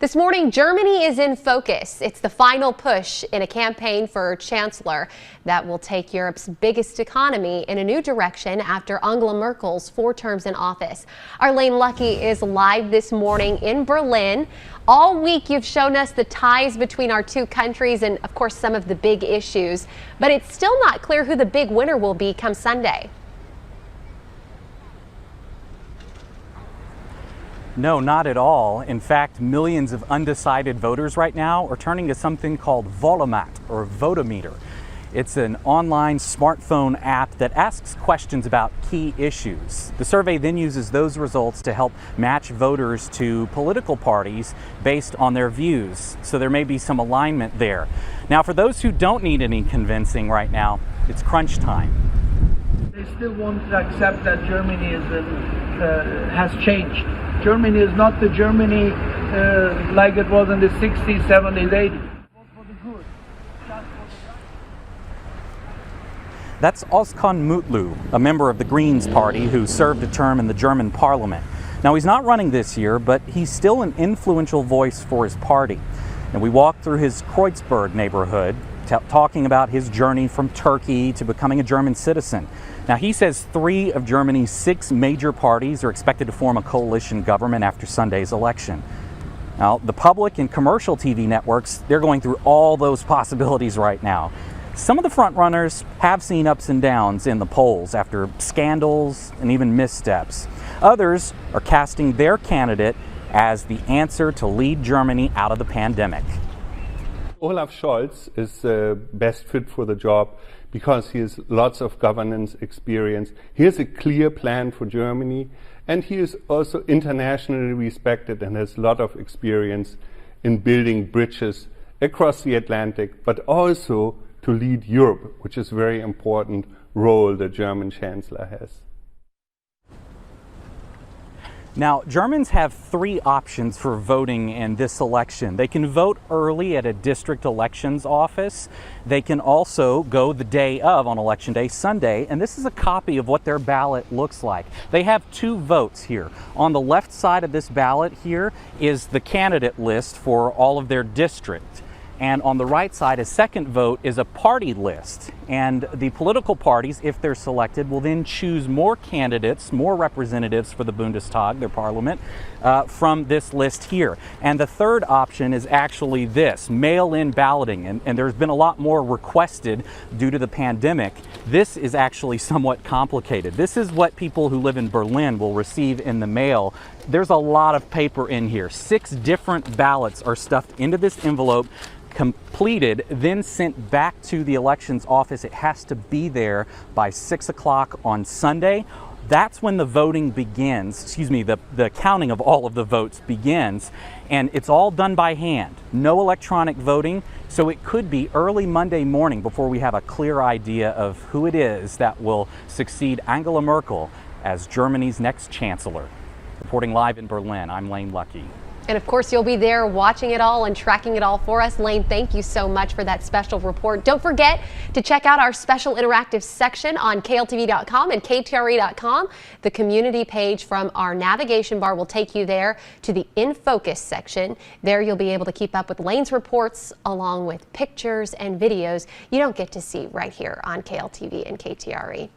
This morning, Germany is in focus. It's the final push in a campaign for chancellor that will take Europe's biggest economy in a new direction after Angela Merkel's 4 terms in office. Our Luckie is live this morning in Berlin. All week, you've shown us the ties between our two countries and, of course, some of the big issues. But it's still not clear who the big winner will be come Sunday. No, not at all. In fact, millions of undecided voters right now are turning to something called Volomat or Votometer. It's an online smartphone app that asks questions about key issues. The survey then uses those results to help match voters to political parties based on their views. So there may be some alignment there. Now, for those who don't need any convincing right now, it's crunch time. They still won't accept that Germany has changed. Germany is not the Germany like it was in the 60s, 70s, 80s. That's Özkan Mutlu, a member of the Greens party who served a term in the German parliament. Now, he's not running this year, but he's still an influential voice for his party. And we walked through his Kreuzberg neighborhood, talking about his journey from Turkey to becoming a German citizen. Now, he says 3 of Germany's 6 major parties are expected to form a coalition government after Sunday's election. Now, the public and commercial TV networks, they're going through all those possibilities right now. Some of the frontrunners have seen ups and downs in the polls after scandals and even missteps. Others are casting their candidate as the answer to lead Germany out of the pandemic. Olaf Scholz is the best fit for the job because he has lots of governance experience. He has a clear plan for Germany, and he is also internationally respected and has a lot of experience in building bridges across the Atlantic, but also to lead Europe, which is a very important role the German Chancellor has. Now, Germans have 3 options for voting in this election. They can vote early at a district elections office. They can also go the day of, on election day, Sunday, and this is a copy of what their ballot looks like. They have 2 votes here. On the left side of this ballot here is the candidate list for all of their district. And on the right side, a second vote is a party list. And the political parties, if they're selected, will then choose more candidates, more representatives for the Bundestag, their parliament, from this list here. And the third option is actually this, mail-in balloting. And there's been a lot more requested due to the pandemic. This is actually somewhat complicated. This is what people who live in Berlin will receive in the mail. There's a lot of paper in here. 6 different ballots are stuffed into this envelope, completed, then sent back to the elections office. It has to be there by 6 o'clock on Sunday. That's when the voting begins, the counting of all of the votes begins, and it's all done by hand. No electronic voting, so it could be early Monday morning before we have a clear idea of who it is that will succeed Angela Merkel as Germany's next chancellor. Reporting live in Berlin, I'm Luckie. And of course, you'll be there watching it all and tracking it all for us. Lane, thank you so much for that special report. Don't forget to check out our special interactive section on KLTV.com and KTRE.com. The community page from our navigation bar will take you there to the In Focus section. There you'll be able to keep up with Lane's reports along with pictures and videos you don't get to see right here on KLTV and KTRE.